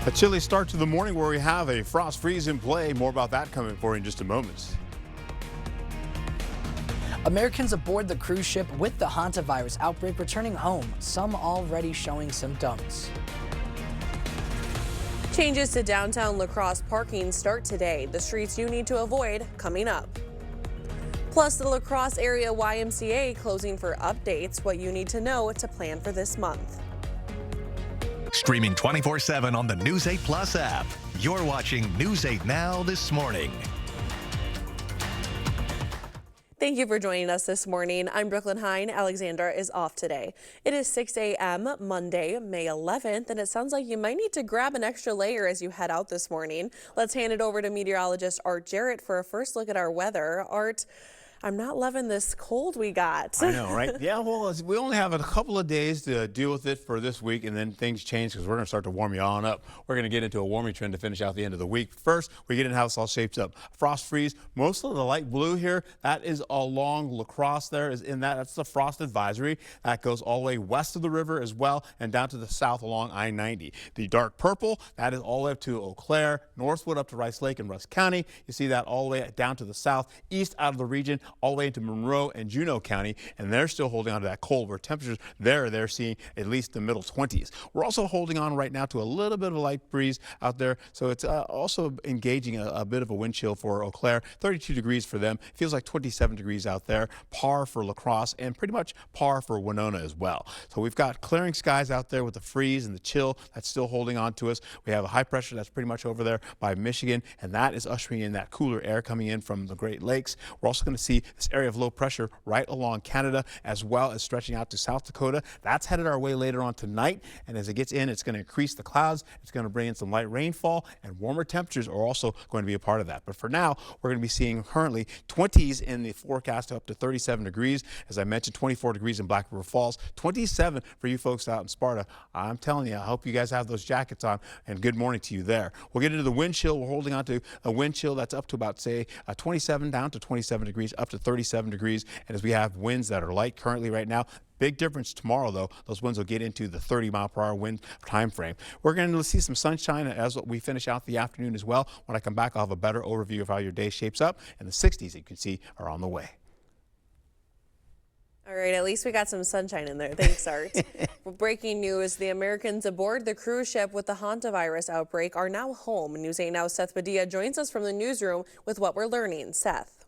A chilly start to the morning where we have a frost freeze in play. More about that coming for you in just a moment. Americans aboard the cruise ship with the hantavirus outbreak returning home, some already showing symptoms. Changes to downtown La Crosse parking start today. The streets you need to avoid coming up. Plus, the La Crosse area YMCA closing for updates, what you need to know to plan for this month. Streaming 24/7 on the News 8 Plus app. You're watching News 8 Now this morning. Thank you for joining us this morning. I'm Brooklyn Hine. Alexandra is off today. It is 6 a.m. Monday, May 11th, and it sounds like you might need to grab an extra layer as you head out this morning. Let's hand it over to meteorologist Art Jarrett for a first look at our weather. Art, I'm not loving this cold we got. I know, right? Yeah, well, we only have a couple of days to deal with it for this week, and then things change because we're going to start to warm you on up. We're going to get into a warming trend to finish out the end of the week. First, we get into how this all shapes up. Frost freeze, most of the light blue here, that is along La Crosse there, that's the frost advisory. That goes all the way west of the river as well and down to the south along I-90. The dark purple, that is all the way up to Eau Claire, Northwood up to Rice Lake and Rusk County. You see that all the way down to the south, east out of the region, all the way into Monroe and Juneau County, and they're still holding on to that cold where temperatures they're seeing at least the middle 20s. We're also holding on right now to a little bit of a light breeze out there, so it's also engaging a bit of a wind chill for Eau Claire. 32 degrees for them. Feels like 27 degrees out there. Par for La Crosse and pretty much par for Winona as well. So we've got clearing skies out there with the freeze and the chill that's still holding on to us. We have a high pressure that's pretty much over there by Michigan, and that is ushering in that cooler air coming in from the Great Lakes. We're also going to see this area of low pressure right along Canada as well as stretching out to South Dakota. That's headed our way later on tonight, and as it gets in, it's going to increase the clouds. It's going to bring in some light rainfall, and warmer temperatures are also going to be a part of that. But for now, we're going to be seeing currently 20s in the forecast up to 37 degrees. As I mentioned, 24 degrees in Black River Falls, 27 for you folks out in Sparta. I'm telling you, I hope you guys have those jackets on, and good morning to you there. We'll get into the wind chill. We're holding on to a wind chill that's up to about, say, 27 down to 27 degrees, up to 37 degrees. And as we have winds that are light currently right now, big difference tomorrow, though. Those winds will get into the 30-mile-per-hour wind time frame. We're going to see some sunshine as we finish out the afternoon as well. When I come back, I'll have a better overview of how your day shapes up. And the 60s, you can see, are on the way. All right, at least we got some sunshine in there. Thanks, Art. Well, breaking news, the Americans aboard the cruise ship with the hantavirus outbreak are now home. News 8 Now's Seth Padilla joins us from the newsroom with what we're learning. Seth.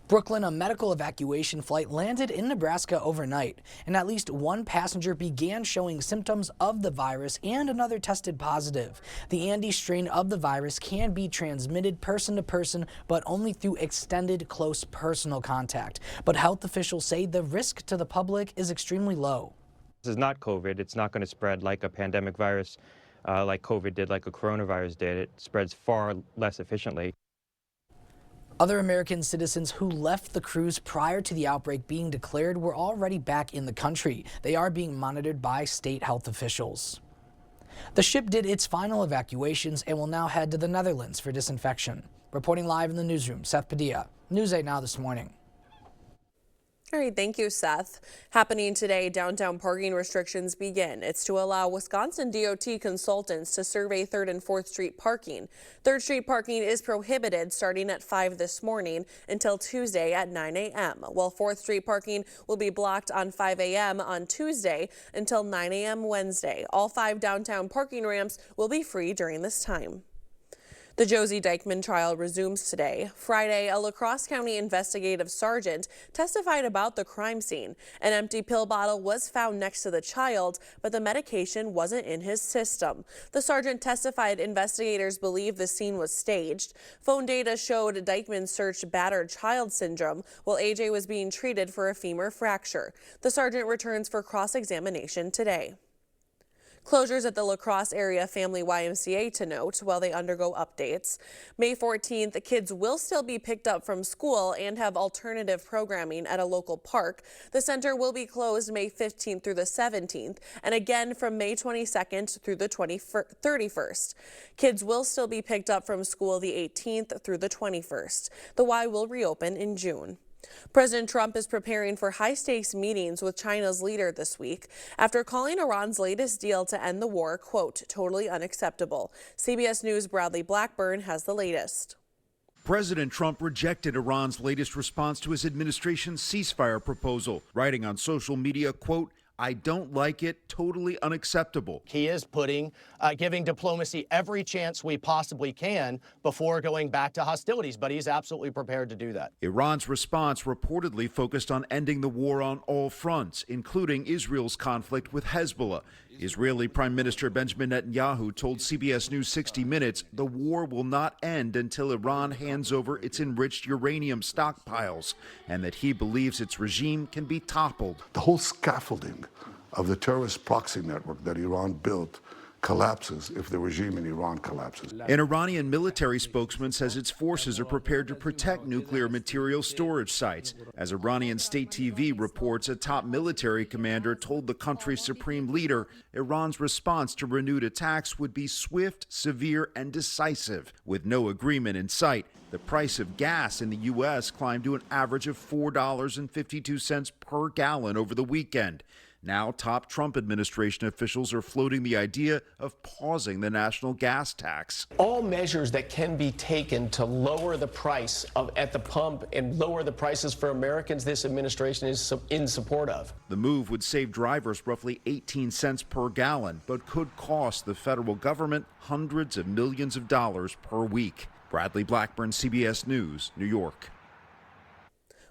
Brooklyn, a medical evacuation flight landed in Nebraska overnight, and at least one passenger began showing symptoms of the virus and another tested positive. The Andes strain of the virus can be transmitted person to person, but only through extended close personal contact. But health officials say the risk to the public is extremely low. This is not COVID. It's not going to spread like a pandemic virus, like COVID did, like a coronavirus did. It spreads far less efficiently. Other American citizens who left the cruise prior to the outbreak being declared were already back in the country. They are being monitored by state health officials. The ship did its final evacuations and will now head to the Netherlands for disinfection. Reporting live in the newsroom, Seth Padilla, News 8 Now this morning. All right, thank you, Seth. Happening today, downtown parking restrictions begin. It's to allow Wisconsin DOT consultants to survey 3rd and 4th Street parking. 3rd Street parking is prohibited starting at 5 this morning until Tuesday at 9 a.m., while 4th Street parking will be blocked on 5 a.m. on Tuesday until 9 a.m. Wednesday. All 5 downtown parking ramps will be free during this time. The Josie Dykeman trial resumes today. Friday, a La Crosse County investigative sergeant testified about the crime scene. An empty pill bottle was found next to the child, but the medication wasn't in his system. The sergeant testified investigators believe the scene was staged. Phone data showed Dykeman searched battered child syndrome while AJ was being treated for a femur fracture. The sergeant returns for cross-examination today. Closures at the La Crosse area Family YMCA to note while they undergo updates. May 14th, kids will still be picked up from school and have alternative programming at a local park. The center will be closed May 15th through the 17th and again from May 22nd through the 31st. Kids will still be picked up from school the 18th through the 21st. The Y will reopen in June. President Trump is preparing for high-stakes meetings with China's leader this week after calling Iran's latest deal to end the war, quote, totally unacceptable. CBS News' Bradley Blackburn has the latest. President Trump rejected Iran's latest response to his administration's ceasefire proposal, writing on social media, quote, I don't like it, totally unacceptable. He is giving diplomacy every chance we possibly can before going back to hostilities, but he's absolutely prepared to do that. Iran's response reportedly focused on ending the war on all fronts, including Israel's conflict with Hezbollah. Israeli Prime Minister Benjamin Netanyahu told CBS News 60 Minutes the war will not end until Iran hands over its enriched uranium stockpiles, and that he believes its regime can be toppled. The whole scaffolding of the terrorist proxy network that Iran built collapses if the regime in Iran collapses. An Iranian military spokesman says its forces are prepared to protect nuclear material storage sites. As Iranian state TV reports, a top military commander told the country's supreme leader Iran's response to renewed attacks would be swift, severe, and decisive. With no agreement in sight, the price of gas in the U.S. climbed to an average of $4.52 per gallon over the weekend. Now, top Trump administration officials are floating the idea of pausing the national gas tax. All measures that can be taken to lower the price at the pump and lower the prices for Americans, this administration is in support of. The move would save drivers roughly 18 cents per gallon, but could cost the federal government hundreds of millions of dollars per week. Bradley Blackburn, CBS News, New York.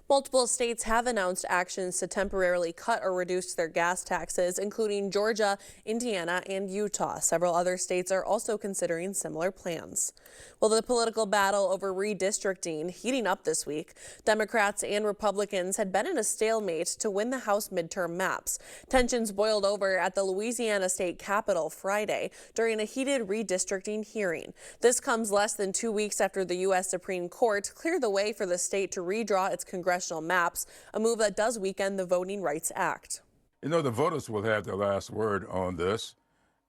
Multiple states have announced actions to temporarily cut or reduce their gas taxes, including Georgia, Indiana, and Utah. Several other states are also considering similar plans. Well, the political battle over redistricting heating up this week. Democrats and Republicans had been in a stalemate to win the House midterm maps. Tensions boiled over at the Louisiana state capitol Friday during a heated redistricting hearing. This comes less than 2 weeks after the U.S. Supreme Court cleared the way for the state to redraw its congressional maps, a move that does weaken the Voting Rights Act. You know, the voters will have the last word on this,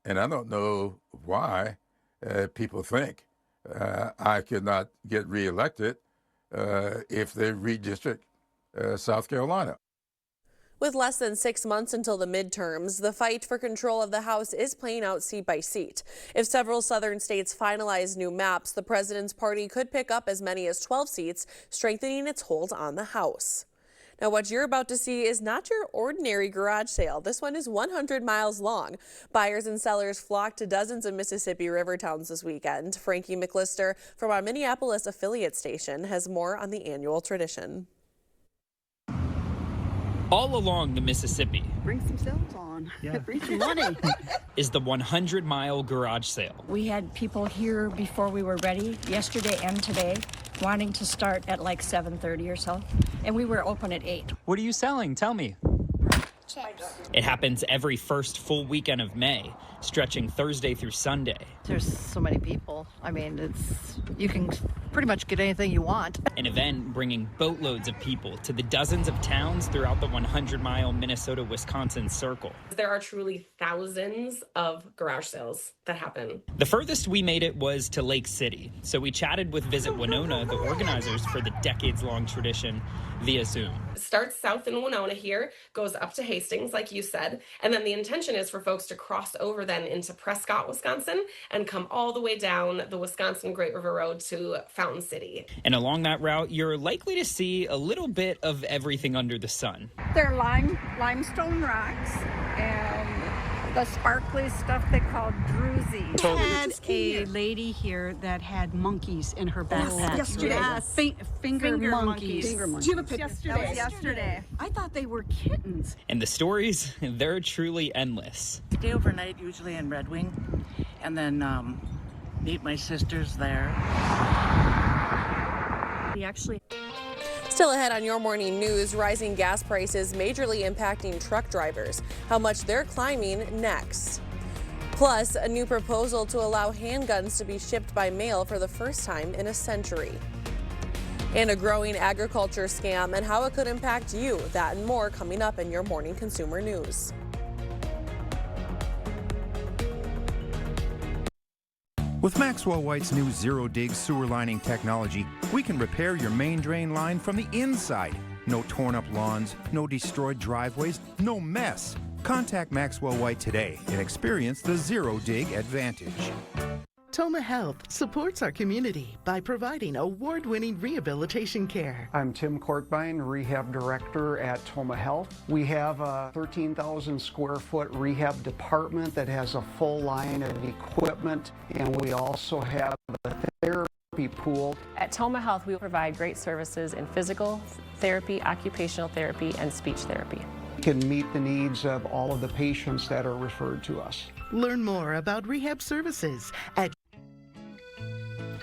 and I don't know why people think I could not get reelected if they redistrict South Carolina. With less than 6 months until the midterms, the fight for control of the House is playing out seat by seat. If several southern states finalize new maps, the president's party could pick up as many as 12 seats, strengthening its hold on the House. Now, what you're about to see is not your ordinary garage sale. This one is 100 miles long. Buyers and sellers flocked to dozens of Mississippi river towns this weekend. Frankie McLister from our Minneapolis affiliate station has more on the annual tradition. All along the Mississippi, bring some sales on, bring some money, is the 100-mile garage sale. We had people here before we were ready, yesterday and today, wanting to start at like 7:30 or so, and we were open at 8. What are you selling? Tell me. Chips. It happens every first full weekend of May, stretching Thursday through Sunday. There's so many people. I mean, you can pretty much get anything you want. An event bringing boatloads of people to the dozens of towns throughout the 100-mile Minnesota-Wisconsin circle. There are truly thousands of garage sales that happen. The furthest we made it was to Lake City, so we chatted with Visit Winona, the organizers for the decades-long tradition, via Zoom. It starts south in Winona here, goes up to Hastings, like you said, and then the intention is for folks to cross over then into Prescott, Wisconsin, and come all the way down the Wisconsin Great River Road to Fountain City. And along that route, you're likely to see a little bit of everything under the sun. They're limestone rocks and the sparkly stuff they call druzy. We had a lady here that had monkeys in her backpack. Yesterday. Yes. Finger monkeys. Finger monkeys. Do you have a picture? That was yesterday. I thought they were kittens. And the stories, they're truly endless. Stay overnight usually in Red Wing, and then meet my sisters there. We actually... Still ahead on your morning news, rising gas prices majorly impacting truck drivers, how much they're climbing next. Plus, a new proposal to allow handguns to be shipped by mail for the first time in a century. And a growing agriculture scam and how it could impact you. That and more coming up in your morning consumer news. With Maxwell White's new Zero Dig sewer lining technology, we can repair your main drain line from the inside. No torn up lawns, no destroyed driveways, no mess. Contact Maxwell White today and experience the Zero Dig advantage. Toma Health supports our community by providing award-winning rehabilitation care. I'm Tim Courtbine, Rehab Director at Toma Health. We have a 13,000 square foot rehab department that has a full line of equipment, and we also have a therapy pool. At Toma Health, we provide great services in physical therapy, occupational therapy, and speech therapy. We can meet the needs of all of the patients that are referred to us. Learn more about rehab services at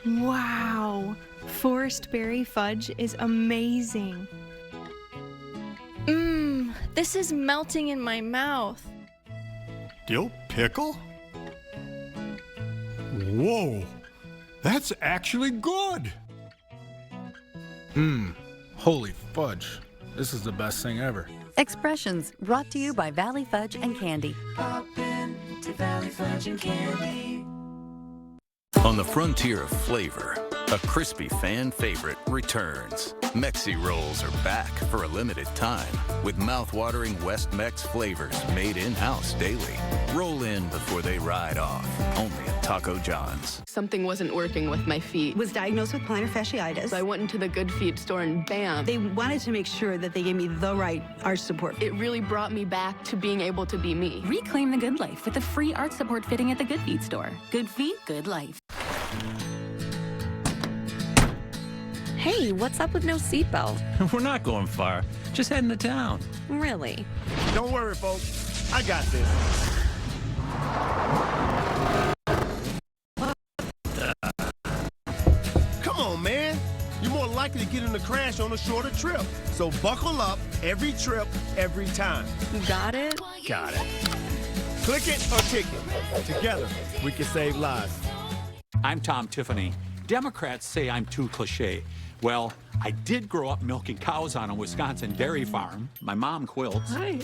Wow, Forest Berry Fudge is amazing. This is melting in my mouth. Dill pickle? Whoa, that's actually good. Holy fudge. This is the best thing ever. Expressions brought to you by Valley Fudge and Candy. Pop in to Valley Fudge and Candy. On the frontier of flavor, a crispy fan favorite returns. Mexi Rolls are back for a limited time with mouth-watering West Mex flavors made in-house daily. Roll in before they ride off, only at Taco John's. Something wasn't working with my feet. Was diagnosed with plantar fasciitis. So I went into the Good Feet store and bam. They wanted to make sure that they gave me the right arch support. It really brought me back to being able to be me. Reclaim the good life with a free arch support fitting at the Good Feet store. Good feet, good life. Hey, what's up with no seatbelt? We're not going far. Just heading to town. Really? Don't worry, folks. I got this. Come on, man. You're more likely to get in a crash on a shorter trip. So buckle up every trip, every time. You got it? Got it. Click it or kick it. Together, we can save lives. I'm Tom Tiffany. Democrats say I'm too cliche. Well, I did grow up milking cows on a Wisconsin dairy farm. My mom quilts. Hi.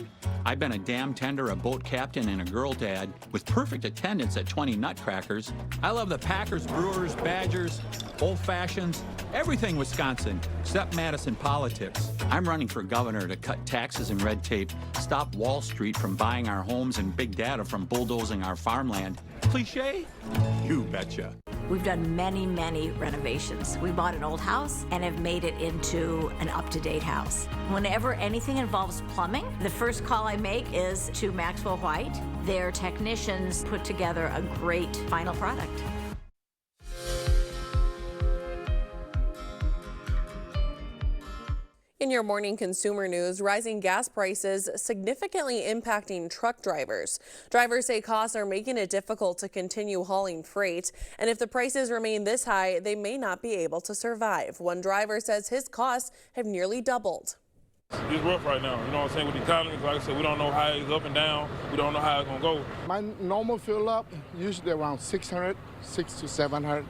I've been a dam tender, a boat captain, and a girl dad with perfect attendance at 20 Nutcrackers. I love the Packers, Brewers, Badgers, Old Fashions, everything Wisconsin, except Madison politics. I'm running for governor to cut taxes and red tape, stop Wall Street from buying our homes and big data from bulldozing our farmland. Cliche? You betcha. We've done many, many renovations. We bought an old house and have made it into an up-to-date house. Whenever anything involves plumbing, the first call I make is to Maxwell White. Their technicians put together a great final product. In your morning consumer news, rising gas prices significantly impacting truck drivers. Drivers say costs are making it difficult to continue hauling freight, and if the prices remain this high, they may not be able to survive. One driver says his costs have nearly doubled. It's rough right now, you know what I'm saying, with the economy. Like I said, we don't know how it's up and down. We don't know how it's going to go. My normal fill up, usually around 600, 600 to 700.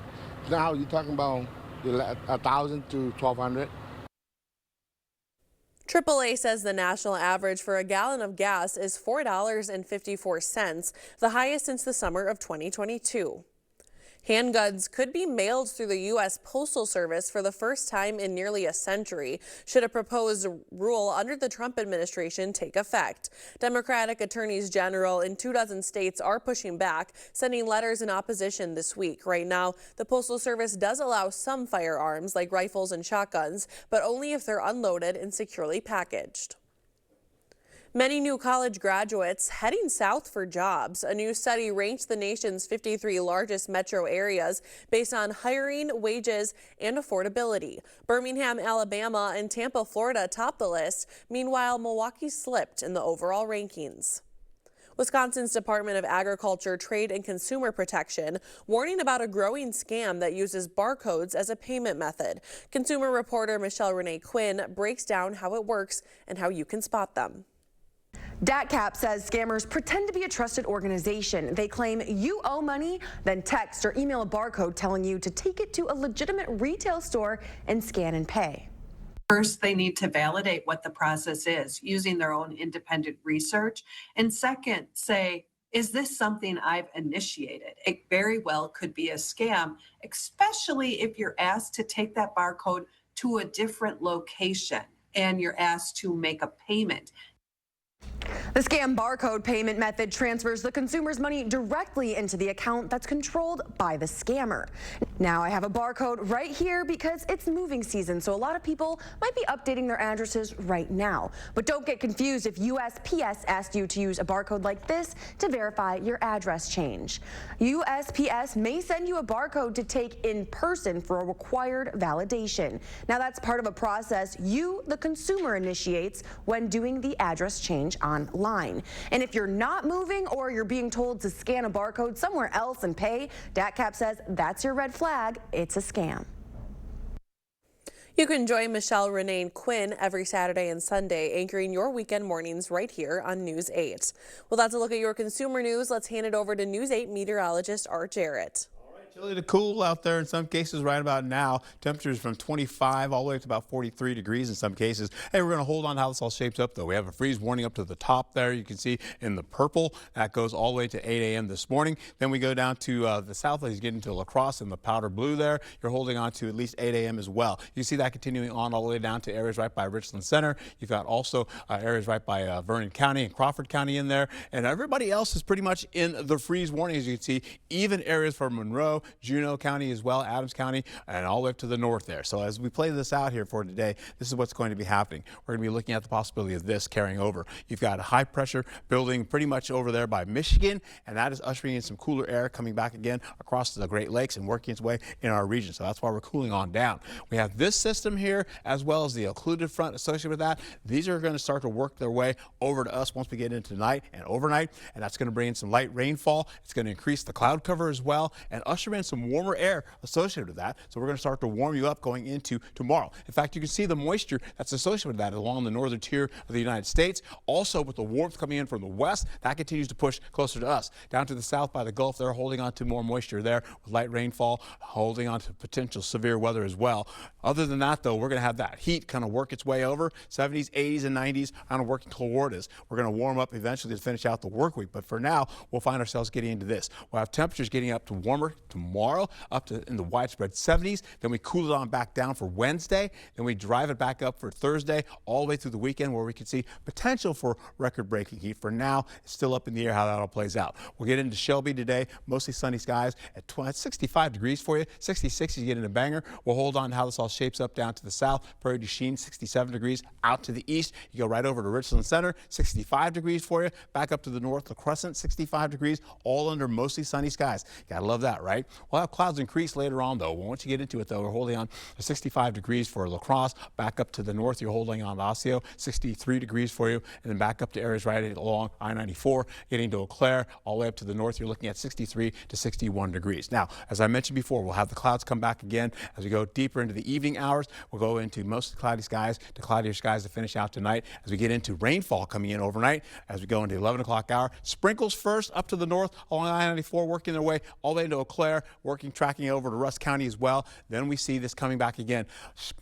Now you're talking about 1,000 to 1,200. AAA says the national average for a gallon of gas is $4.54, the highest since the summer of 2022. Handguns could be mailed through the U.S. Postal Service for the first time in nearly a century, should a proposed rule under the Trump administration take effect. Democratic attorneys general in 24 states are pushing back, sending letters in opposition this week. Right now, the Postal Service does allow some firearms, like rifles and shotguns, but only if they're unloaded and securely packaged. Many new college graduates heading south for jobs. A new study ranked the nation's 53 largest metro areas based on hiring, wages, and affordability. Birmingham, Alabama, and Tampa, Florida top the list. Meanwhile, Milwaukee slipped in the overall rankings. Wisconsin's Department of Agriculture, Trade, and Consumer Protection warning about a growing scam that uses barcodes as a payment method. Consumer reporter Michelle Renee Quinn breaks down how it works and how you can spot them. DATCAP says scammers pretend to be a trusted organization. They claim you owe money, then text or email a barcode telling you to take it to a legitimate retail store and scan and pay. First, they need to validate what the process is using their own independent research. And second, say, is this something I've initiated? It very well could be a scam, especially if you're asked to take that barcode to a different location. and you're asked to make a payment. The scam barcode payment method transfers the consumer's money directly into the account that's controlled by the scammer. Now I have a barcode right here because it's moving season, so a lot of people might be updating their addresses right now. But don't get confused if USPS asked you to use a barcode like this to verify your address change. USPS may send you a barcode to take in person for a required validation. Now that's part of a process you, the consumer, initiates when doing the address change online. And if you're not moving or you're being told to scan a barcode somewhere else and pay, DATCAP says that's your red flag. It's a scam. You can join Michelle Renee Quinn every Saturday and Sunday, anchoring your weekend mornings right here on News 8. Well, that's a look at your consumer news. Let's hand it over to News 8 meteorologist Art Jarrett. Chilly to cool out there in some cases right about now. Temperatures from 25 all the way up to about 43 degrees in some cases. Hey, we're going to hold on to how this all shapes up, though. We have a freeze warning up to the top there. You can see in the purple. That goes all the way to 8 a.m. this morning. Then we go down to the south as you get into La Crosse in the powder blue there. You're holding on to at least 8 a.m. as well. You see that continuing on all the way down to areas right by Richland Center. You've got also areas right by Vernon County and Crawford County in there. And everybody else is pretty much in the freeze warning, as you can see. Even areas from Monroe, Juneau County as well, Adams County, and all the way up to the north there. So as we play this out here for today, this is what's going to be happening. We're going to be looking at the possibility of this carrying over. You've got a high pressure building pretty much over there by Michigan, and that is ushering in some cooler air coming back again across the Great Lakes and working its way in our region. So that's why we're cooling on down. We have this system here as well as the occluded front associated with that. These are going to start to work their way over to us once we get into tonight and overnight, and that's going to bring in some light rainfall. It's going to increase the cloud cover as well and usher in some warmer air associated with that. So we're going to start to warm you up going into tomorrow. In fact, you can see the moisture that's associated with that along the northern tier of the United States. Also, with the warmth coming in from the west, that continues to push closer to us. Down to the south by the Gulf, they're holding on to more moisture there with light rainfall, holding on to potential severe weather as well. Other than that, though, we're going to have that heat kind of work its way over. 70s, 80s, and 90s kind of working toward us. We're going to warm up eventually to finish out the work week. But for now, we'll find ourselves getting into this. We'll have temperatures getting up to warmer tomorrow, up to in the widespread 70s. Then we cool it on back down for Wednesday. Then we drive it back up for Thursday, all the way through the weekend, where we can see potential for record-breaking heat. For now, it's still up in the air how that all plays out. We'll get into Shelby today, mostly sunny skies at 65 degrees for you. 66 you get into Bangor. We'll hold on to how this all shapes up down to the south. Prairie du Chien, 67 degrees. Out to the east, you go right over to Richland Center, 65 degrees for you. Back up to the north, La Crescent, 65 degrees, all under mostly sunny skies. Gotta love that, right? We'll have clouds increase later on, though. Once you get into it, though, we're holding on to 65 degrees for La Crosse. Back up to the north, you're holding on to Osseo, 63 degrees for you. And then back up to areas right along I-94, getting to Eau Claire. All the way up to the north, you're looking at 63 to 61 degrees. Now, as I mentioned before, we'll have the clouds come back again as we go deeper into the evening hours. We'll go into mostly cloudy skies to cloudier skies to finish out tonight as we get into rainfall coming in overnight as we go into the 11 o'clock hour. Sprinkles first up to the north along I-94, working their way all the way into Eau Claire, tracking over to Rusk County as well. Then we see this coming back again.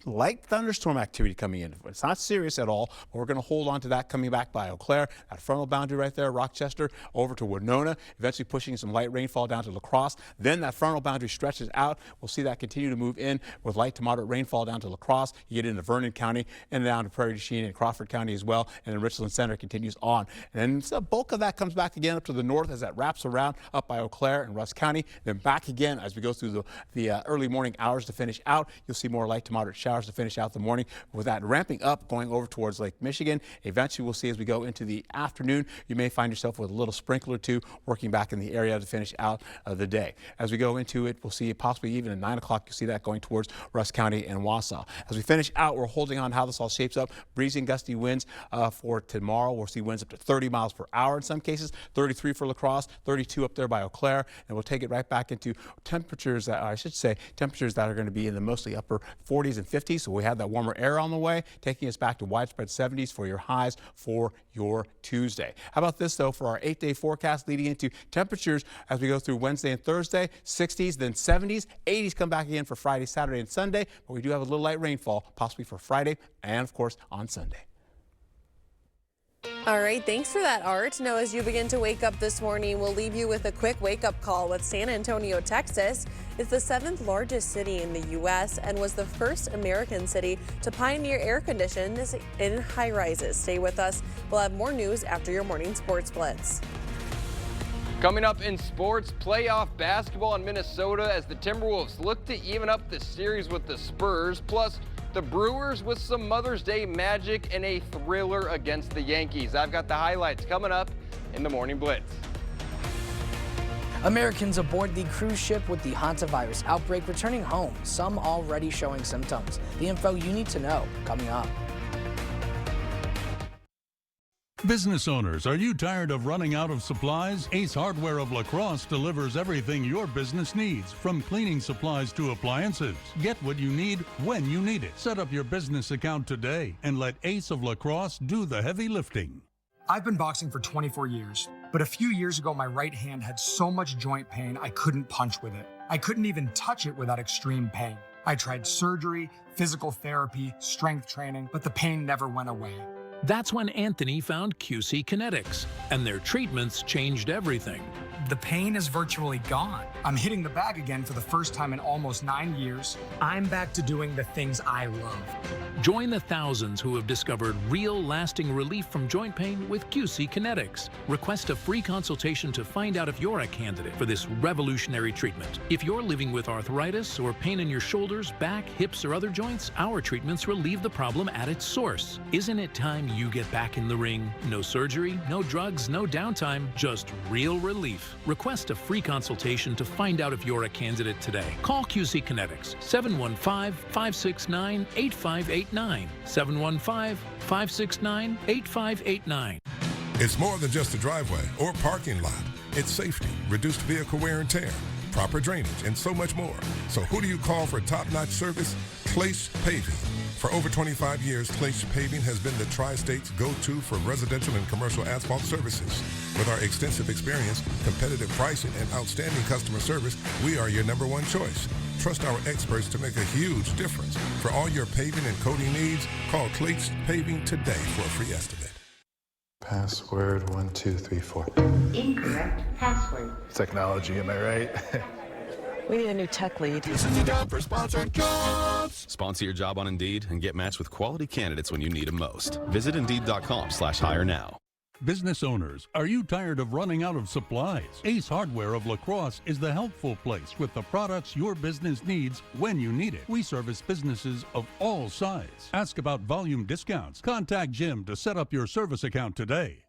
Light thunderstorm activity coming in. It's not serious at all, but we're going to hold on to that coming back by Eau Claire. That frontal boundary right there, Rochester, over to Winona, eventually pushing some light rainfall down to La Crosse. Then that frontal boundary stretches out. We'll see that continue to move in with light to moderate rainfall down to La Crosse. You get into Vernon County and down to Prairie du Chien and Crawford County as well. And then Richland Center continues on. And then the bulk of that comes back again up to the north as that wraps around up by Eau Claire and Rusk County. Then back again as we go through the early morning hours to finish out. You'll see more light to moderate showers to finish out the morning. With that ramping up, going over towards Lake Michigan. Eventually, we'll see as we go into the afternoon, you may find yourself with a little sprinkle or two working back in the area to finish out the day. As we go into it, we'll see possibly even at 9 o'clock, you'll see that going towards Rusk County and Wausau. As we finish out, we're holding on how this all shapes up. Breezy and gusty winds for tomorrow. We'll see winds up to 30 miles per hour in some cases, 33 for La Crosse, 32 up there by Eau Claire, and we'll take it right back into temperatures that are going to be in the mostly upper 40s and 50s. So we have that warmer air on the way, taking us back to widespread 70s for your highs for your Tuesday. How about this, though, for our 8-day forecast leading into temperatures as we go through Wednesday and Thursday, 60s, then 70s, 80s come back again for Friday, Saturday, and Sunday. But we do have a little light rainfall, possibly for Friday and, of course, on Sunday. All right, thanks for that, Art. Now, as you begin to wake up this morning, we'll leave you with a quick wake-up call with San Antonio, Texas. It's the 7th largest city in the U.S. and was the first American city to pioneer air conditioning in high-rises. Stay with us. We'll have more news after your morning sports blitz. Coming up in sports, playoff basketball in Minnesota as the Timberwolves look to even up the series with the Spurs, plus the Brewers with some Mother's Day magic and a thriller against the Yankees. I've got the highlights coming up in the Morning Blitz. Americans aboard the cruise ship with the hantavirus outbreak returning home, some already showing symptoms. The info you need to know coming up. Business owners, are you tired of running out of supplies? Ace Hardware of La Crosse delivers everything your business needs, from cleaning supplies to appliances. Get what you need when you need it. Set up your business account today and let Ace of La Crosse do the heavy lifting. I've been boxing for 24 years, but a few years ago my right hand had so much joint pain I couldn't punch with it. I couldn't even touch it without extreme pain. I tried surgery, physical therapy, strength training, but the pain never went away. That's when Anthony found QC Kinetics, and their treatments changed everything. The pain is virtually gone. I'm hitting the bag again for the first time in almost 9 years. I'm back to doing the things I love. Join the thousands who have discovered real lasting relief from joint pain with QC Kinetics. Request a free consultation to find out if you're a candidate for this revolutionary treatment. If you're living with arthritis or pain in your shoulders, back, hips, or other joints, our treatments relieve the problem at its source. Isn't it time you get back in the ring? No surgery, no drugs, no downtime, just real relief. Request a free consultation to find out if you're a candidate today. Call QC Kinetics, 715-569-8589, 715-569-8589. It's more than just a driveway or parking lot. It's safety, reduced vehicle wear and tear, proper drainage, and so much more. So who do you call for top-notch service? Clache Paving. For over 25 years, Clache Paving has been the Tri-State's go-to for residential and commercial asphalt services. With our extensive experience, competitive pricing, and outstanding customer service, we are your #1 choice. Trust our experts to make a huge difference. For all your paving and coating needs, call Clache Paving today for a free estimate. Password 1234. Incorrect password. Technology, am I right? We need a new tech lead. This is the job for Sponsored Jobs. Sponsor your job on Indeed and get matched with quality candidates when you need them most. Visit Indeed.com/hire now. Business owners, are you tired of running out of supplies? Ace Hardware of La Crosse is the helpful place with the products your business needs when you need it. We service businesses of all sizes. Ask about volume discounts. Contact Jim to set up your service account today.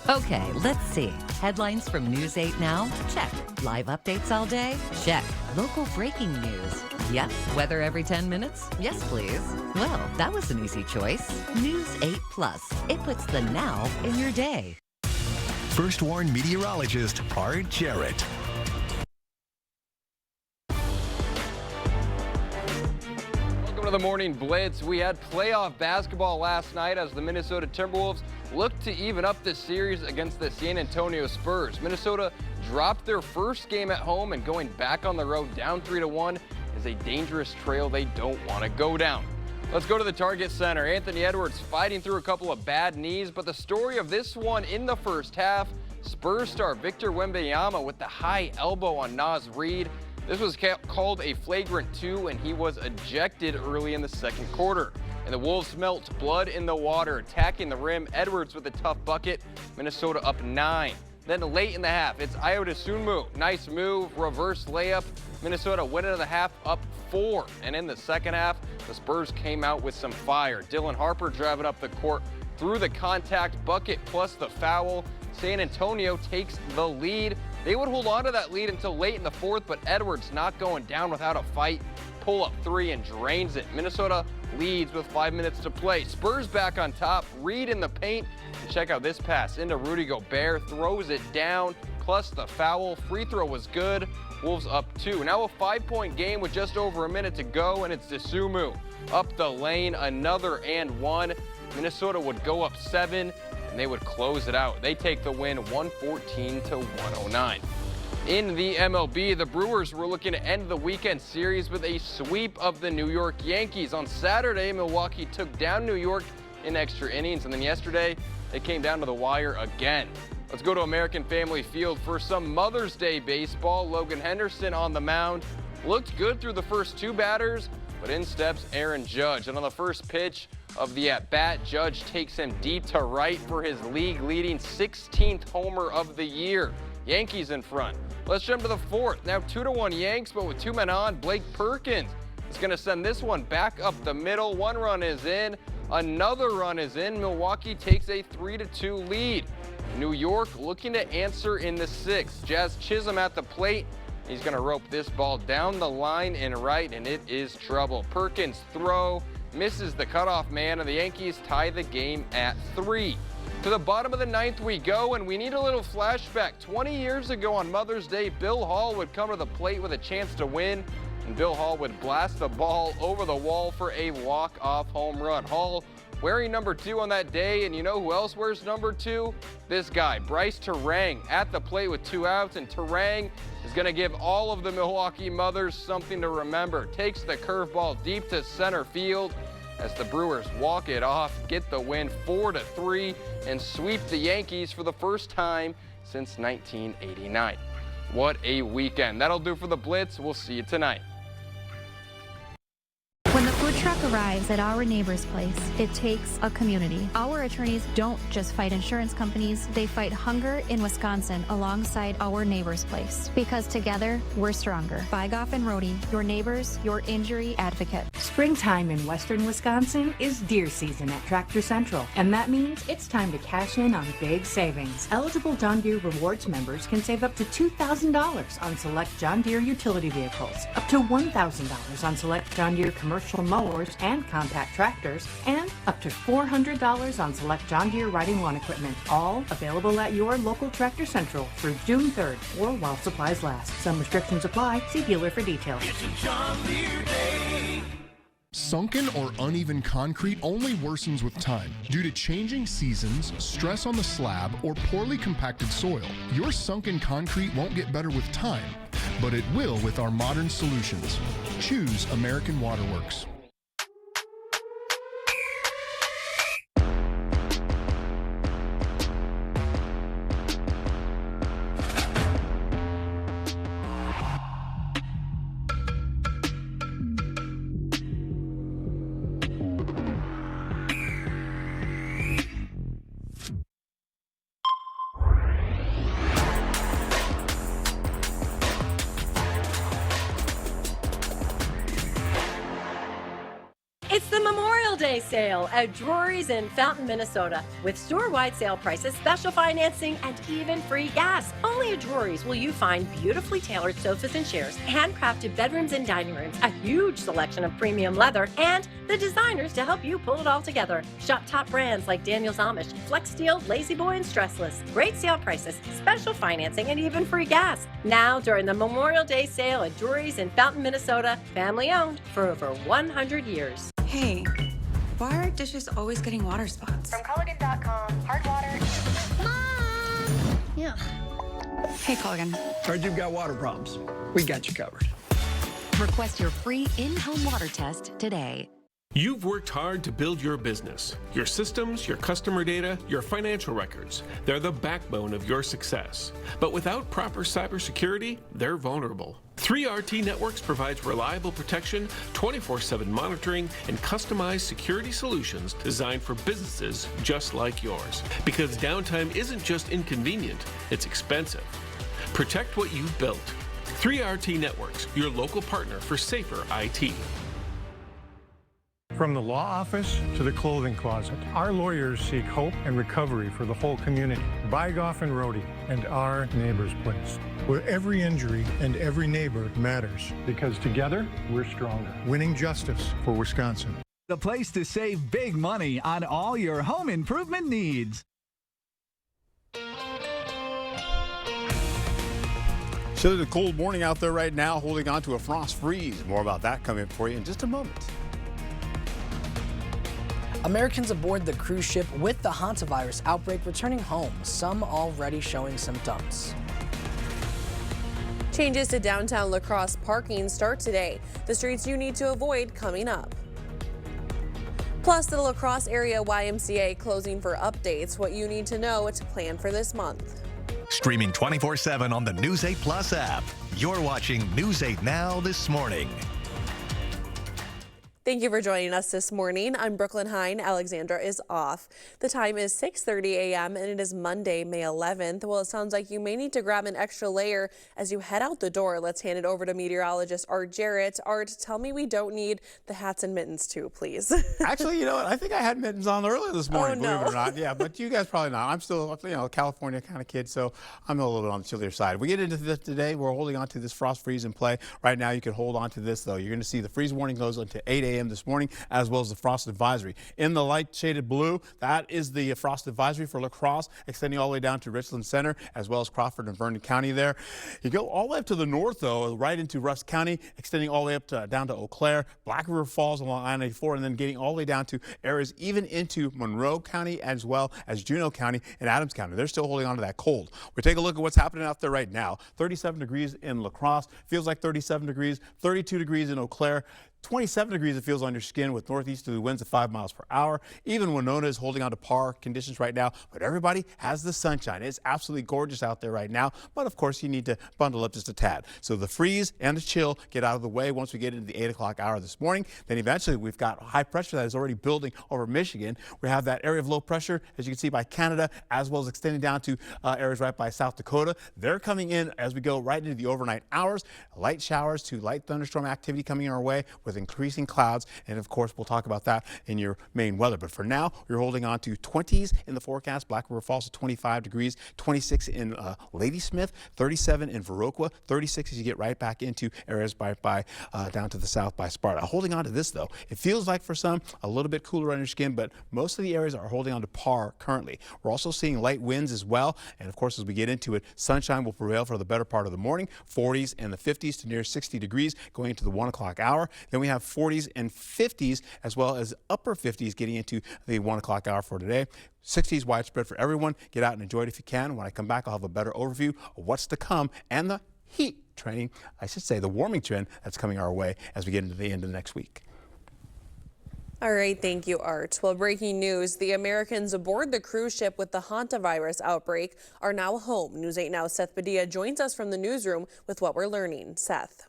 Okay, let's see. Headlines from News 8 Now? Check. Live updates all day? Check. Local breaking news? Yep. Weather every 10 minutes? Yes, please. Well, that was an easy choice. News 8 Plus. It puts the now in your day. First Warn meteorologist Art Jarrett. Welcome to the Morning Blitz. We had playoff basketball last night as the Minnesota Timberwolves looked to even up this series against the San Antonio Spurs. Minnesota dropped their first game at home, and going back on the road down 3-1 is a dangerous trail they don't want to go down. Let's go to the Target Center. Anthony Edwards fighting through a couple of bad knees, but the story of this one in the first half, Spurs star Victor Wembanyama with the high elbow on Naz Reid. This was called a flagrant 2, and he was ejected early in the second quarter. And the Wolves smelt blood in the water, attacking the rim. Edwards with a tough bucket. Minnesota up 9. Then late in the half, it's Ayo Dosunmu. Nice move, reverse layup. Minnesota went into the half up 4. And in the second half, the Spurs came out with some fire. Dylan Harper driving up the court through the contact bucket plus the foul. San Antonio takes the lead. They would hold on to that lead until late in the fourth, but Edwards not going down without a fight. Pull-up 3 and drains it. Minnesota leads with 5 minutes to play. Spurs back on top. Reid in the paint. And check out this pass into Rudy Gobert. Throws it down, plus the foul. Free throw was good. Wolves up 2. Now a 5-point game with just over a minute to go, and it's Dosunmu up the lane. Another and 1. Minnesota would go up 7, and they would close it out. They take the win 114-109. In the MLB, the Brewers were looking to end the weekend series with a sweep of the New York Yankees. On Saturday, Milwaukee took down New York in extra innings, and then yesterday, it came down to the wire again. Let's go to American Family Field for some Mother's Day baseball. Logan Henderson on the mound. Looked good through the first 2 batters, but in steps Aaron Judge. And on the first pitch of the at-bat, Judge takes him deep to right for his league-leading 16th homer of the year. Yankees in front. Let's jump to the 4th. Now 2-1 Yanks, but with 2 men on, Blake Perkins is going to send this one back up the middle. 1 run is in. Another run is in. Milwaukee takes a 3-2 lead. New York looking to answer in the 6th. Jazz Chisholm at the plate. He's going to rope this ball down the line and right, and it is trouble. Perkins' throw misses the cutoff man, and the Yankees tie the game at 3. To the bottom of the 9th we go, and we need a little flashback. 20 years ago on Mother's Day, Bill Hall would come to the plate with a chance to win, and Bill Hall would blast the ball over the wall for a walk-off home run. Hall wearing number 2 on that day, and you know who else wears number 2? This guy, Bryce Terang, at the plate with 2 outs, and Terang is going to give all of the Milwaukee mothers something to remember. Takes the curveball deep to center field as the Brewers walk it off, get the win 4-3, and sweep the Yankees for the first time since 1989. What a weekend. That'll do for the Blitz. We'll see you tonight. When the food truck arrives at our neighbor's place, it takes a community. Our attorneys don't just fight insurance companies, they fight hunger in Wisconsin alongside our neighbor's place. Because together, we're stronger. Bygoff and Rohde, your neighbors, your injury advocate. Springtime in western Wisconsin is deer season at Tractor Central, and that means it's time to cash in on big savings. Eligible John Deere Rewards members can save up to $2,000 on select John Deere utility vehicles, up to $1,000 on select John Deere commercial mowers and compact tractors, and up to $400 on select John Deere riding lawn equipment. All available at your local Tractor Central through June 3rd or while supplies last. Some restrictions apply. See dealer for details. It's a John Deere day. Sunken or uneven concrete only worsens with time due to changing seasons, stress on the slab, or poorly compacted soil. Your sunken concrete won't get better with time, but it will with our modern solutions. Choose American Waterworks. It's the Memorial Day sale at Drury's in Fountain, Minnesota. With store-wide sale prices, special financing, and even free gas. Only at Drury's will you find beautifully tailored sofas and chairs, handcrafted bedrooms and dining rooms, a huge selection of premium leather, and the designers to help you pull it all together. Shop top brands like Daniel's Amish, Flex Steel, Lazy Boy, and Stressless. Great sale prices, special financing, and even free gas. Now, during the Memorial Day sale at Drury's in Fountain, Minnesota, family owned for over 100 years. Hey, why are dishes always getting water spots? From Culligan.com, hard water. Mom! Yeah. Hey, Culligan. Heard you've got water problems. We got you covered. Request your free in-home water test today. You've worked hard to build your business. Your systems, your customer data, your financial records. They're the backbone of your success. But without proper cybersecurity, they're vulnerable. 3RT Networks provides reliable protection, 24/7 monitoring, and customized security solutions designed for businesses just like yours. Because downtime isn't just inconvenient, it's expensive. Protect what you've built. 3RT Networks, your local partner for safer IT. From the law office to the clothing closet, our lawyers seek hope and recovery for the whole community. Bygoff and Rohde and our neighbor's place, where every injury and every neighbor matters, because together we're stronger. Winning justice for Wisconsin. The place to save big money on all your home improvement needs. So the cold morning out there right now, holding on to a frost freeze. More about that coming for you in just a moment. Americans aboard the cruise ship with the hantavirus outbreak returning home, some already showing symptoms. Changes to downtown La Crosse parking start today. The streets you need to avoid coming up. Plus, the La Crosse area YMCA closing for updates, what you need to know to plan for this month. Streaming 24/7 on the News 8 Plus app. You're watching News 8 Now this morning. Thank you for joining us this morning. I'm Brooklyn Hine. Alexandra is off. The time is 6:30 a.m. and it is Monday, May 11th. Well, it sounds like you may need to grab an extra layer as you head out the door. Let's hand it over to meteorologist Art Jarrett. Art, tell me we don't need the hats and mittens too, please. Actually, you know what? I think I had mittens on earlier this morning, no. believe it or not. Yeah, but you guys probably not. I'm still, a California kind of kid, so I'm a little bit on the chillier side. We get into this today. We're holding on to this frost freeze in play. Right now, you can hold on to this, though. You're going to see the freeze warning goes into 8 a.m. this morning, as well as the frost advisory. In the light shaded blue, that is the frost advisory for La Crosse, extending all the way down to Richland Center, as well as Crawford and Vernon County there. You go all the way up to the north, though, right into Rusk County, extending all the way up to, down to Eau Claire, Black River Falls along I-94, and then getting all the way down to areas even into Monroe County, as well as Juneau County and Adams County. They're still holding on to that cold. We take a look at what's happening out there right now. 37 degrees in La Crosse, feels like 37 degrees, 32 degrees in Eau Claire, 27 degrees it feels on your skin with northeasterly winds at 5 miles per hour. Even Winona is holding on to par conditions right now, but everybody has the sunshine. It's absolutely gorgeous out there right now, but of course you need to bundle up just a tad. So the freeze and the chill get out of the way once we get into the 8 o'clock hour this morning. Then eventually we've got high pressure that is already building over Michigan. We have that area of low pressure, as you can see, by Canada, as well as extending down to areas right by South Dakota. They're coming in as we go right into the overnight hours. Light showers to light thunderstorm activity coming our way with increasing clouds, and of course we'll talk about that in your main weather. But for now, we're holding on to 20s in the forecast. Black River Falls at 25 degrees, 26 in Ladysmith, 37 in Viroqua, 36 as you get right back into areas by down to the south by Sparta. Holding on to this, though, it feels like for some a little bit cooler on your skin, but most of the areas are holding on to par currently. We're also seeing light winds as well, and of course as we get into it, sunshine will prevail for the better part of the morning. 40s and the 50s to near 60 degrees going into the 1 o'clock hour. Then we have 40s and 50s, as well as upper 50s getting into the 1 o'clock hour for today. 60s widespread for everyone. Get out and enjoy it if you can. When I come back, I'll have a better overview of what's to come and the heat trending, I should say the warming trend that's coming our way as we get into the end of next week. All right, thank you, Art. Well, breaking news, the Americans aboard the cruise ship with the hantavirus outbreak are now home. News 8 Now Seth Padilla joins us from the newsroom with what we're learning. Seth.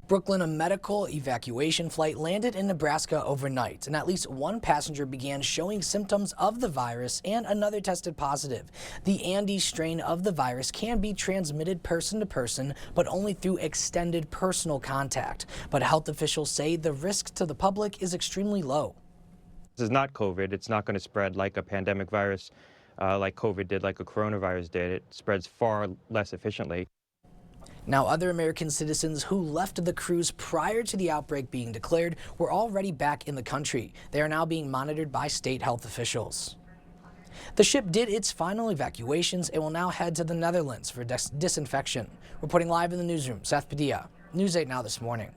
Brooklyn, a medical evacuation flight landed in Nebraska overnight, and at least one passenger began showing symptoms of the virus and another tested positive. The Andes strain of the virus can be transmitted person to person, but only through extended personal contact. But health officials say the risk to the public is extremely low. This is not COVID. It's not going to spread like a pandemic virus, like COVID did, like a coronavirus did. It spreads far less efficiently. Now, other American citizens who left the cruise prior to the outbreak being declared were already back in the country. They are now being monitored by state health officials. The ship did its final evacuations and will now head to the Netherlands for disinfection. Reporting live in the newsroom, Seth Padilla, News 8 Now this morning.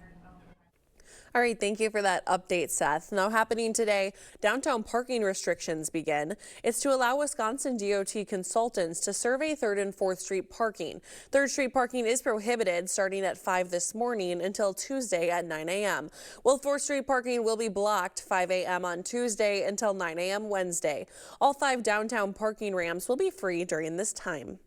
All right, thank you for that update, Seth. Now happening today, downtown parking restrictions begin. It's to allow Wisconsin DOT consultants to survey 3rd and 4th Street parking. 3rd Street parking is prohibited starting at 5 this morning until Tuesday at 9 a.m. Well, 4th Street parking will be blocked 5 a.m. on Tuesday until 9 a.m. Wednesday. All 5 downtown parking ramps will be free during this time.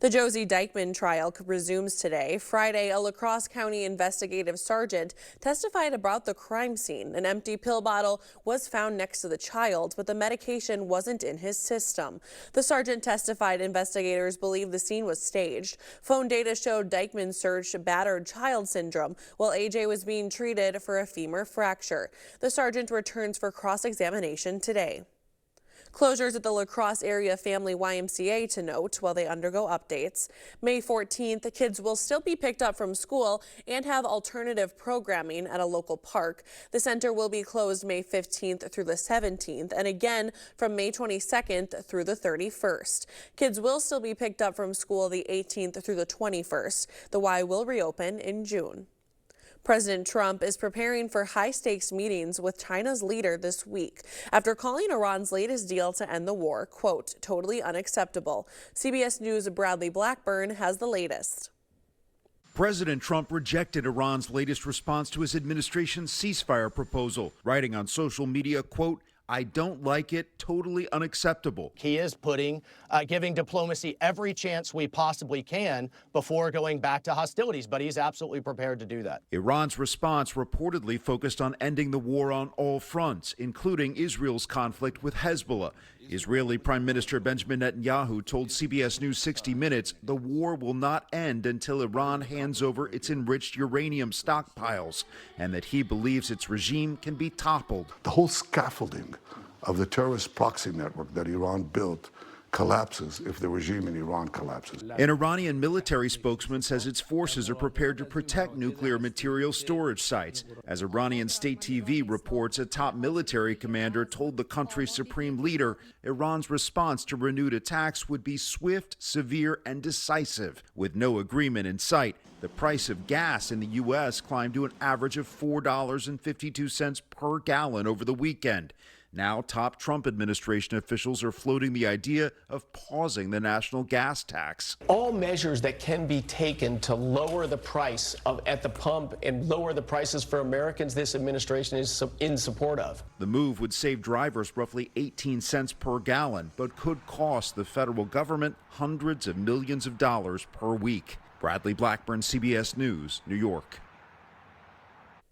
The Josie Dykeman trial resumes today. Friday, a La Crosse County investigative sergeant testified about the crime scene. An empty pill bottle was found next to the child, but the medication wasn't in his system. The sergeant testified investigators believe the scene was staged. Phone data showed Dykeman searched battered child syndrome, while AJ was being treated for a femur fracture. The sergeant returns for cross-examination today. Closures at the La Crosse area family YMCA to note while they undergo updates. May 14th, kids will still be picked up from school and have alternative programming at a local park. The center will be closed May 15th through the 17th and again from May 22nd through the 31st. Kids will still be picked up from school the 18th through the 21st. The Y will reopen in June. President Trump is preparing for high-stakes meetings with China's leader this week after calling Iran's latest deal to end the war, quote, totally unacceptable. CBS News' Bradley Blackburn has the latest. President Trump rejected Iran's latest response to his administration's ceasefire proposal, writing on social media, quote, "I don't like it, totally unacceptable." He is giving diplomacy every chance we possibly can before going back to hostilities, but he's absolutely prepared to do that. Iran's response reportedly focused on ending the war on all fronts, including Israel's conflict with Hezbollah. Israeli Prime Minister Benjamin Netanyahu told CBS News 60 Minutes the war will not end until Iran hands over its enriched uranium stockpiles, and that he believes its regime can be toppled. The whole scaffolding of the terrorist proxy network that Iran built collapses if the regime in Iran collapses. An Iranian military spokesman says its forces are prepared to protect nuclear material storage sites. As Iranian state TV reports, a top military commander told the country's supreme leader Iran's response to renewed attacks would be swift, severe, and decisive. With no agreement in sight, the price of gas in the U.S. climbed to an average of $4.52 per gallon over the weekend. Now, top Trump administration officials are floating the idea of pausing the national gas tax. All measures that can be taken to lower the price at the pump and lower the prices for Americans, this administration is in support of. The move would save drivers roughly 18 cents per gallon, but could cost the federal government hundreds of millions of dollars per week. Bradley Blackburn, CBS News, New York.